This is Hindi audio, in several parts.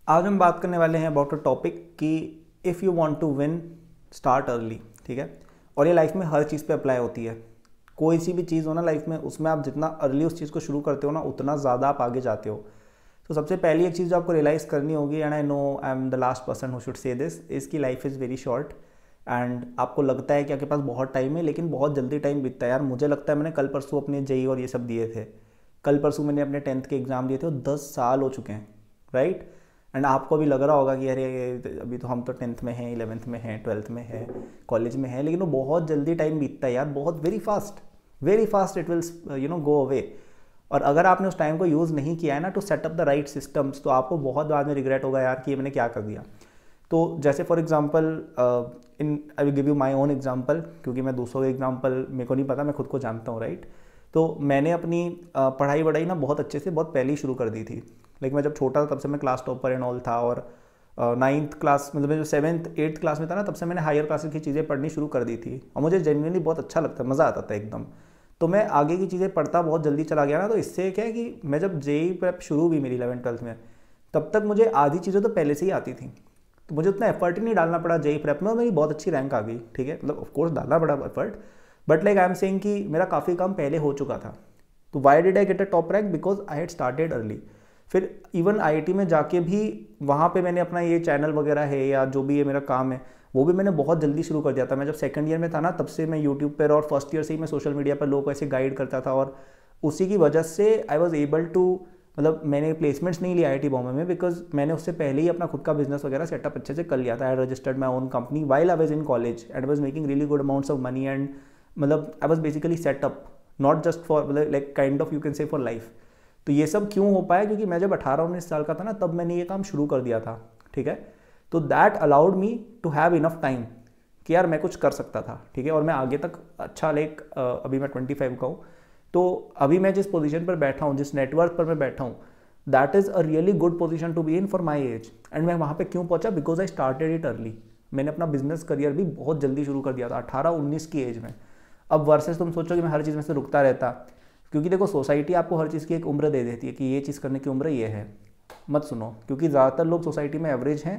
आज हम बात करने वाले हैं अबाउट अ टॉपिक कि if you want to win start early. ठीक है, और ये लाइफ में हर चीज़ पे अप्लाई होती है। कोई सी भी चीज़ हो ना लाइफ में, उसमें आप जितना अर्ली उस चीज़ को शुरू करते हो ना, उतना ज़्यादा आप आगे जाते हो। तो सबसे पहली एक चीज़ जो आपको रियलाइज़ करनी होगी, and I know I am the last person who should say this, इसकी life is very short. And आपको लगता है कि आपके पास बहुत टाइम है, लेकिन बहुत जल्दी टाइम बीतता है। यार मुझे लगता है मैंने कल परसों अपने जेई और ये सब दिए थे, कल परसों मैंने अपने 10th के एग्ज़ाम दिए थे और 10 साल हो चुके हैं, राइट। एंड आपको भी लग रहा होगा कि अरे अभी तो हम तो 10th में हैं, 11th में हैं, 12th में हैं, कॉलेज में हैं, लेकिन वो बहुत जल्दी टाइम बीतता है यार, बहुत very fast it will go away. और अगर आपने उस टाइम को यूज़ नहीं किया है ना to set up the right systems, तो आपको बहुत बाद में रिग्रेट होगा यार कि ये मैंने क्या कर दिया। तो जैसे for example in I will give you my own example, क्योंकि मैं दूसरों के एग्जांपल मेरे को नहीं पता, मैं खुद को जानता हूँ, राइट। तो मैंने अपनी पढ़ाई वढ़ाई ना बहुत अच्छे से बहुत पहले ही शुरू कर दी थी। लाइक मैं जब छोटा था तब से मैं क्लास टॉपर एंड ऑल था, और 9th क्लास मतलब मैं जो 7th 8th क्लास में था ना, तब से मैंने हायर क्लासेस की चीज़ें पढ़नी शुरू कर दी थी, और मुझे जेन्युइनली बहुत अच्छा लगता, मज़ा आता था एकदम। तो मैं आगे की चीज़ें पढ़ता बहुत जल्दी चला गया ना, तो इससे क्या है कि मैं जब जेई प्रेप शुरू हुई मेरी 11th 12th में, तब तक मुझे आधी चीज़ें तो पहले से ही आती थी। तो मुझे उतना एफर्ट ही नहीं डालना पड़ा जेई प्रेप में, और मेरी बहुत अच्छी रैंक आ गई। ठीक है, मतलब ऑफकोर्स डालना पड़ा effort, but like I am saying कि मेरा काफ़ी काम पहले हो चुका था। तो why did I get a top rank? Because I had started early. फिर इवन आईआईटी में जाके भी वहाँ पे मैंने अपना ये चैनल वगैरह है या जो भी ये मेरा काम है, वो भी मैंने बहुत जल्दी शुरू कर दिया था। मैं जब सेकंड ईयर में था ना, तब से मैं यूट्यूब पर, और फर्स्ट ईयर से ही मैं सोशल मीडिया पर लोगों को ऐसे गाइड करता था, और उसी की वजह से आई वॉज एबल टू, मतलब मैंने प्लेसमेंट्स नहीं लिया आईआईटी बॉम्बे में, बिकॉज मैंने उससे पहले ही अपना खुद का बिजनेस वगैरह सेटअप अच्छे से कर लिया था। I registered my own company while I was in college and I was making really good amounts of money, and मतलब I was basically set up not just for like kind of you can say for life. तो ये सब क्यों हो पाया? क्योंकि मैं जब 18-19 साल का था ना, तब मैंने ये काम शुरू कर दिया था। ठीक है, तो that allowed me to have enough time कि यार मैं कुछ कर सकता था। ठीक है, और मैं आगे तक अच्छा लाइक अभी मैं 25 का हूँ, तो अभी मैं जिस पोजीशन पर बैठा हूँ, जिस नेटवर्क पर मैं बैठा हूँ, that is a really good position to be in for my age. And मैं वहाँ पे क्यों पहुँचा? Because I started it early. मैंने अपना बिजनेस करियर भी बहुत जल्दी शुरू कर दिया था, 18-19 की एज में। अब वर्सेस तुम सोचो कि मैं हर चीज़ में से रुकता रहता, क्योंकि देखो सोसाइटी आपको हर चीज़ की एक उम्र दे देती है कि ये चीज़ करने की उम्र ये है। मत सुनो, क्योंकि ज़्यादातर लोग सोसाइटी में एवरेज हैं,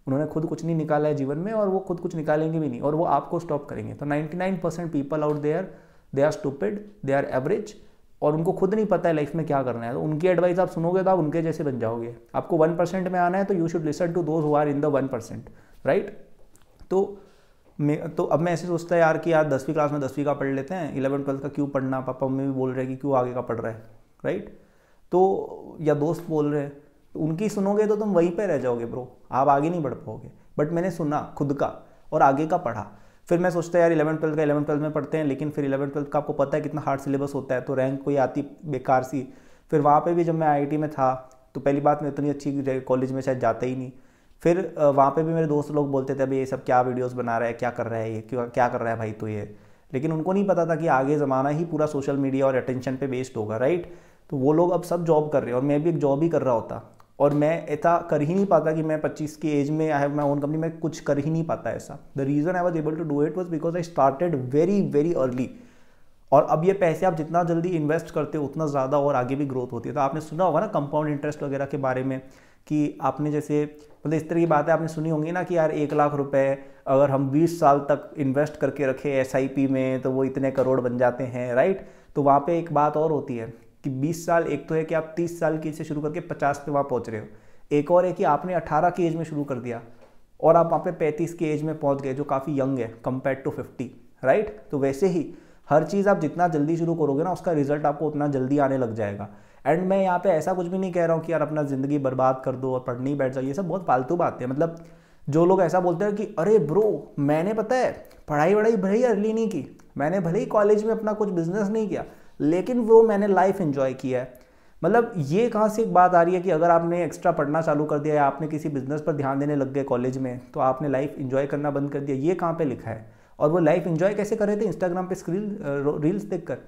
उन्होंने खुद कुछ नहीं निकाला है जीवन में, और वो खुद कुछ निकालेंगे भी नहीं, और वो आपको स्टॉप करेंगे। तो 99% people out there, they are stupid, they are average, और उनको खुद नहीं पता है लाइफ में क्या करना है। तो उनकी एडवाइस आप सुनोगे तो आप उनके जैसे बन जाओगे। आपको 1% में आना है तो you should listen to those who are in the 1%, right. तो अब मैं ऐसे सोचता है यार कि यार 10वीं क्लास में 10वीं का पढ़ लेते हैं, 11th 12th का क्यों पढ़ना, पापा मम्मी भी बोल रहे हैं कि क्यों आगे का पढ़ रहा है, राइट। तो या दोस्त बोल रहे हैं, तो उनकी सुनोगे तो तुम वहीं पे रह जाओगे ब्रो, आप आगे नहीं बढ़ पाओगे। बट मैंने सुना खुद का और आगे का पढ़ा। फिर मैं सोचता है यार 11th 12th का 11th 12th में पढ़ते हैं, लेकिन फिर 11th 12th का आपको पता है कितना हार्ड सिलेबस होता है, तो रैंक कोई आती बेकार सी। फिर वहाँ पे भी जब मैं आईआईटी में था, तो पहली बात मैं इतनी अच्छी कॉलेज में शायद जाता ही नहीं। फिर वहाँ पे भी मेरे दोस्त लोग बोलते थे अभी ये सब क्या वीडियोस बना रहा है, क्या कर रहा है ये, क्यों क्या कर रहा है भाई तो ये। लेकिन उनको नहीं पता था कि आगे ज़माना ही पूरा सोशल मीडिया और अटेंशन पे बेस्ड होगा, राइट। तो वो लोग अब सब जॉब कर रहे हैं, और मैं भी एक जॉब ही कर रहा होता, और मैं ऐसा कर ही नहीं पाता कि मैं 25 की एज में I have my own company, मैं कुछ कर ही नहीं पाता ऐसा। The reason I was able to do it was because I started very very early. और अब ये पैसे आप जितना जल्दी इन्वेस्ट करते हो उतना ज़्यादा और आगे भी ग्रोथ होती है। तो आपने सुना होगा ना कंपाउंड इंटरेस्ट वगैरह के बारे में, कि आपने जैसे मतलब इस तरह की बातें आपने सुनी होंगी ना कि यार 1 लाख रुपए अगर हम 20 साल तक इन्वेस्ट करके रखे एसआईपी में, तो वो इतने करोड़ बन जाते हैं, राइट। तो वहाँ पे एक बात और होती है कि 20 साल, एक तो है कि आप 30 साल की से शुरू करके 50 पे वहाँ पहुँच रहे हो, एक और है कि आपने 18 की एज में शुरू कर दिया और आप वहाँ पे 35 की एज में पहुँच गए, जो काफ़ी यंग है कंपेयर टू 50, राइट। तो वैसे ही हर चीज़ आप जितना जल्दी शुरू करोगे ना, उसका रिजल्ट आपको उतना जल्दी आने लग जाएगा। एंड मैं यहाँ पे ऐसा कुछ भी नहीं कह रहा हूँ कि यार अपना ज़िंदगी बर्बाद कर दो और पढ़ने ही बैठ जाओ, ये सब बहुत फालतू बात है। मतलब जो लोग ऐसा बोलते हैं कि अरे ब्रो मैंने पता है पढ़ाई वढ़ाई भले ही अर्ली नहीं की, मैंने भले ही कॉलेज में अपना कुछ बिजनेस नहीं किया, लेकिन वो मैंने लाइफ एंजॉय किया है। मतलब ये कहाँ से एक बात आ रही है कि अगर आपने एक्स्ट्रा पढ़ना चालू कर दिया या आपने किसी बिजनेस पर ध्यान देने लग गए कॉलेज में, तो आपने लाइफ एंजॉय करना बंद कर दिया? ये कहाँ पे लिखा है? और वो लाइफ एंजॉय कैसे कर रहे थे? इंस्टाग्राम पे रील्स देखकर।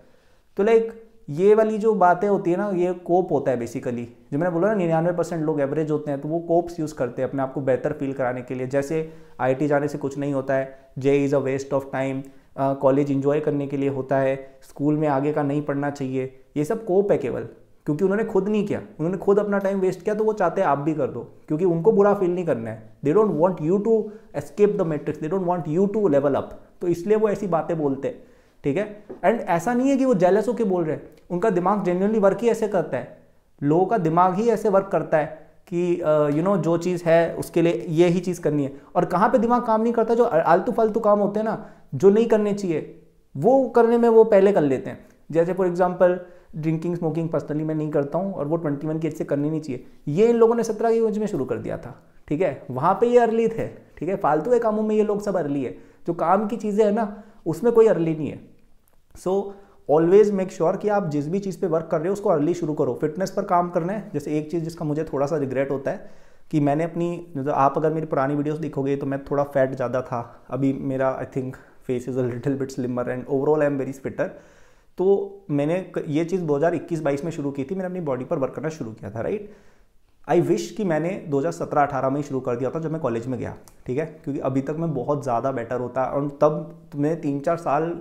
तो लाइक ये वाली जो बातें होती है ना, ये कोप होता है बेसिकली। जो मैंने बोला ना 99% लोग एवरेज होते हैं, तो वो कोप्स यूज़ करते हैं अपने आप को बेहतर फील कराने के लिए। जैसे आईआईटी जाने से कुछ नहीं होता है, जे is a waste of time, college enjoy करने के लिए होता है, स्कूल में आगे का नहीं पढ़ना चाहिए, ये सब कोप है केवल। क्योंकि उन्होंने खुद नहीं किया, उन्होंने खुद अपना टाइम वेस्ट किया, तो वो चाहते हैं आप भी कर दो, क्योंकि उनको बुरा फील नहीं करना है। They don't want you to escape the matrix, they don't want you to level up, तो इसलिए वो ऐसी बातें बोलते हैं, ठीक है। एंड ऐसा नहीं है कि वो जेलस होकर बोल रहे हैं, उनका दिमाग जेन्युइनली वर्क ही ऐसे करता है, लोगों का दिमाग ही ऐसे वर्क करता है कि यू नो जो चीज़ है उसके लिए ये ही चीज़ करनी है। और कहाँ पे दिमाग काम नहीं करता, जो आलतू फालतू काम होते हैं ना, जो नहीं करने चाहिए, वो करने में वो पहले कर लेते हैं। जैसे for example drinking smoking personally मैं नहीं करता हूँ, और वो 21 की एज से करनी नहीं चाहिए, ये इन लोगों ने 17 की एज में शुरू कर दिया था, ठीक है। वहाँ पे ये अर्ली थे, ठीक है। फालतू के कामों में ये लोग सब अर्ली है, जो काम की चीज़ें है ना उसमें कोई अर्ली नहीं है। सो ऑलवेज मेक श्योर कि आप जिस भी चीज़ पे वर्क कर रहे हो उसको अर्ली शुरू करो। फिटनेस पर काम करना है, जैसे एक चीज़ जिसका मुझे थोड़ा सा रिग्रेट होता है कि मैंने अपनी, आप अगर मेरी पुरानी वीडियोस देखोगे तो मैं थोड़ा फैट ज़्यादा था, अभी मेरा I think face is a little bit slimmer and overall I am very fitter. तो मैंने ये चीज़ 2021-22 में शुरू की थी, मैंने अपनी बॉडी पर वर्क करना शुरू किया था, राइट। आई विश कि मैंने 2017-18 में ही शुरू कर दिया था जब मैं कॉलेज में गया, ठीक है, क्योंकि अभी तक मैं बहुत ज़्यादा बेटर होता, और तब मैंने 3-4 साल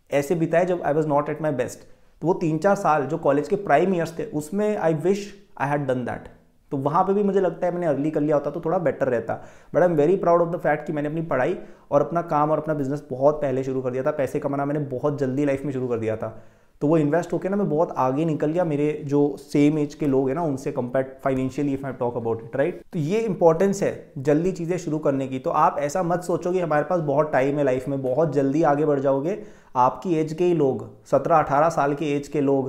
ऐसे बिताए जब I was not at my best. तो वो 3-4 साल जो कॉलेज के प्राइम ईयर्स थे उसमें I wish I had done that. तो वहाँ पे भी मुझे लगता है मैंने अर्ली कर लिया होता तो थोड़ा बेटर रहता। But I am very proud of the fact कि मैंने अपनी पढ़ाई और अपना काम और अपना बिजनेस बहुत पहले शुरू कर दिया था। पैसे कमाना मैंने बहुत जल्दी लाइफ में शुरू कर दिया था, तो वो इन्वेस्ट होकर ना मैं बहुत आगे निकल गया मेरे जो सेम एज के लोग हैं ना उनसे compare financially, if I talk about it, right. तो ये इंपॉर्टेंस है जल्दी चीज़ें शुरू करने की। तो आप ऐसा मत सोचो कि हमारे पास बहुत टाइम है लाइफ में, बहुत जल्दी आगे बढ़ जाओगे। आपकी एज के ही लोग, 17-18 साल के एज के लोग,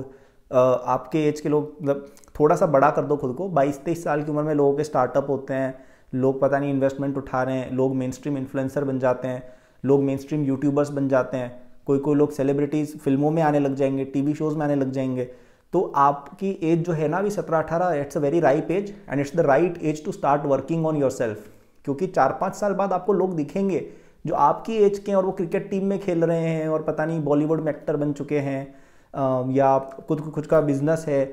आपके एज के लोग, मतलब थोड़ा सा बड़ा कर दो खुद को, 22-23 साल की उम्र में लोगों के स्टार्टअप होते हैं, लोग पता नहीं इन्वेस्टमेंट उठा रहे हैं, लोग मेन स्ट्रीम इन्फ्लुएंसर बन जाते हैं, लोग मेन स्ट्रीम यूट्यूबर्स बन जाते हैं, कोई लोग सेलिब्रिटीज़ फिल्मों में आने लग जाएंगे, टीवी शोज़ में आने लग जाएंगे। तो आपकी एज जो है ना अभी 17-18, it's a very ripe age and it's the right age to start working on yourself. क्योंकि 4-5 साल बाद आपको लोग दिखेंगे जो आपकी एज के हैं और वो क्रिकेट टीम में खेल रहे हैं और पता नहीं बॉलीवुड में एक्टर बन चुके हैं, या कुछ का बिजनेस है,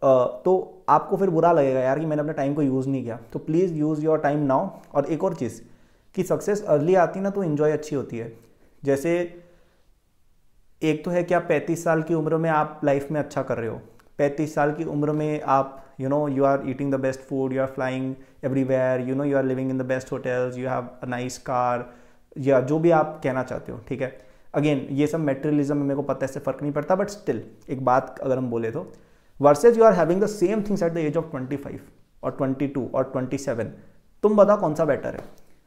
तो आपको फिर बुरा लगेगा यार कि मैंने अपने टाइम को यूज़ नहीं किया। तो please use your time now. और एक और चीज़ कि सक्सेस अर्ली आती ना तो इन्जॉय अच्छी होती है। जैसे एक तो है कि आप 35 साल की उम्र में आप लाइफ में अच्छा कर रहे हो, 35 साल की उम्र में आप you are eating the best food, you are flying everywhere, you are living in the best hotels, you have a nice car, या जो भी आप कहना चाहते हो, ठीक है। अगेन ये सब मेटेरियलिज्म में मेरे को पता है, इससे फ़र्क नहीं पड़ता, बट स्टिल एक बात अगर हम बोले तो versus you are having the same things at the age of 25 और 22 और 27, तुम बताओ कौन सा बेटर है,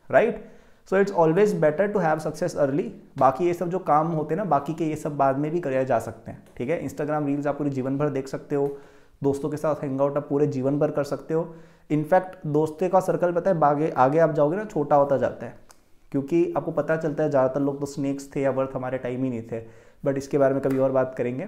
right. So it's always better to have success early. बाकी ये सब जो काम होते हैं ना, बाकी के ये सब बाद में भी करे जा सकते हैं, ठीक है। इंस्टाग्राम रील्स आप पूरे जीवन भर देख सकते हो, दोस्तों के साथ हैंग आउट आप पूरे जीवन भर कर सकते हो। इनफैक्ट दोस्तों का सर्कल पता है आगे आप जाओगे ना छोटा होता जाता है, क्योंकि आपको पता चलता है ज़्यादातर लोग तो स्नेक्स थे या वर्थ हमारे टाइम ही नहीं थे। बट इसके बारे में कभी और बात करेंगे।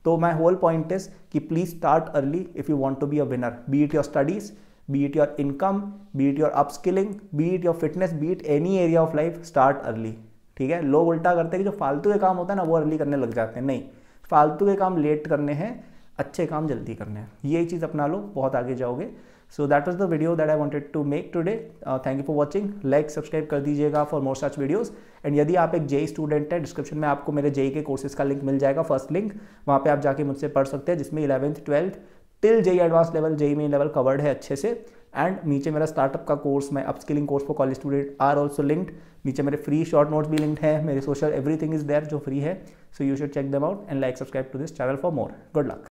तो माई होल पॉइंट इज कि please start early if you want to be a winner, be it your studies, be it your income, be it your upskilling, be it your fitness, be it any area of life, start early, ठीक है। लोग उल्टा करते हैं कि जो फालतू के काम होता है ना वो अर्ली करने लग जाते हैं। नहीं, फालतू के काम लेट करने हैं, अच्छे काम जल्दी करने हैं। ये चीज़ अपना लो, बहुत आगे जाओगे। So that was the video that I wanted to make today. Thank you for watching. Like subscribe कर दीजिएगा for more such videos. And यदि आप एक जेई स्टूडेंट है, डिस्क्रिप्शन में आपको मेरे जेई के कोर्सेज का लिंक मिल जाएगा, फर्स्ट लिंक, वहाँ पे आप जाके मुझसे पढ़ सकते हैं, जिसमें 11th 12th till JEE advance level, JEE main level covered है अच्छे से। एंड नीचे मेरा स्टार्टअप का कोर्स, मैं upskilling course for college student are also linked. नीचे मेरे फ्री शॉर्ट नोट्स भी लिंक्ड है, मेरे सोशल एवरीथिंग इज देयर जो फ्री है। So you should check them out and like subscribe to this channel for more. Good luck.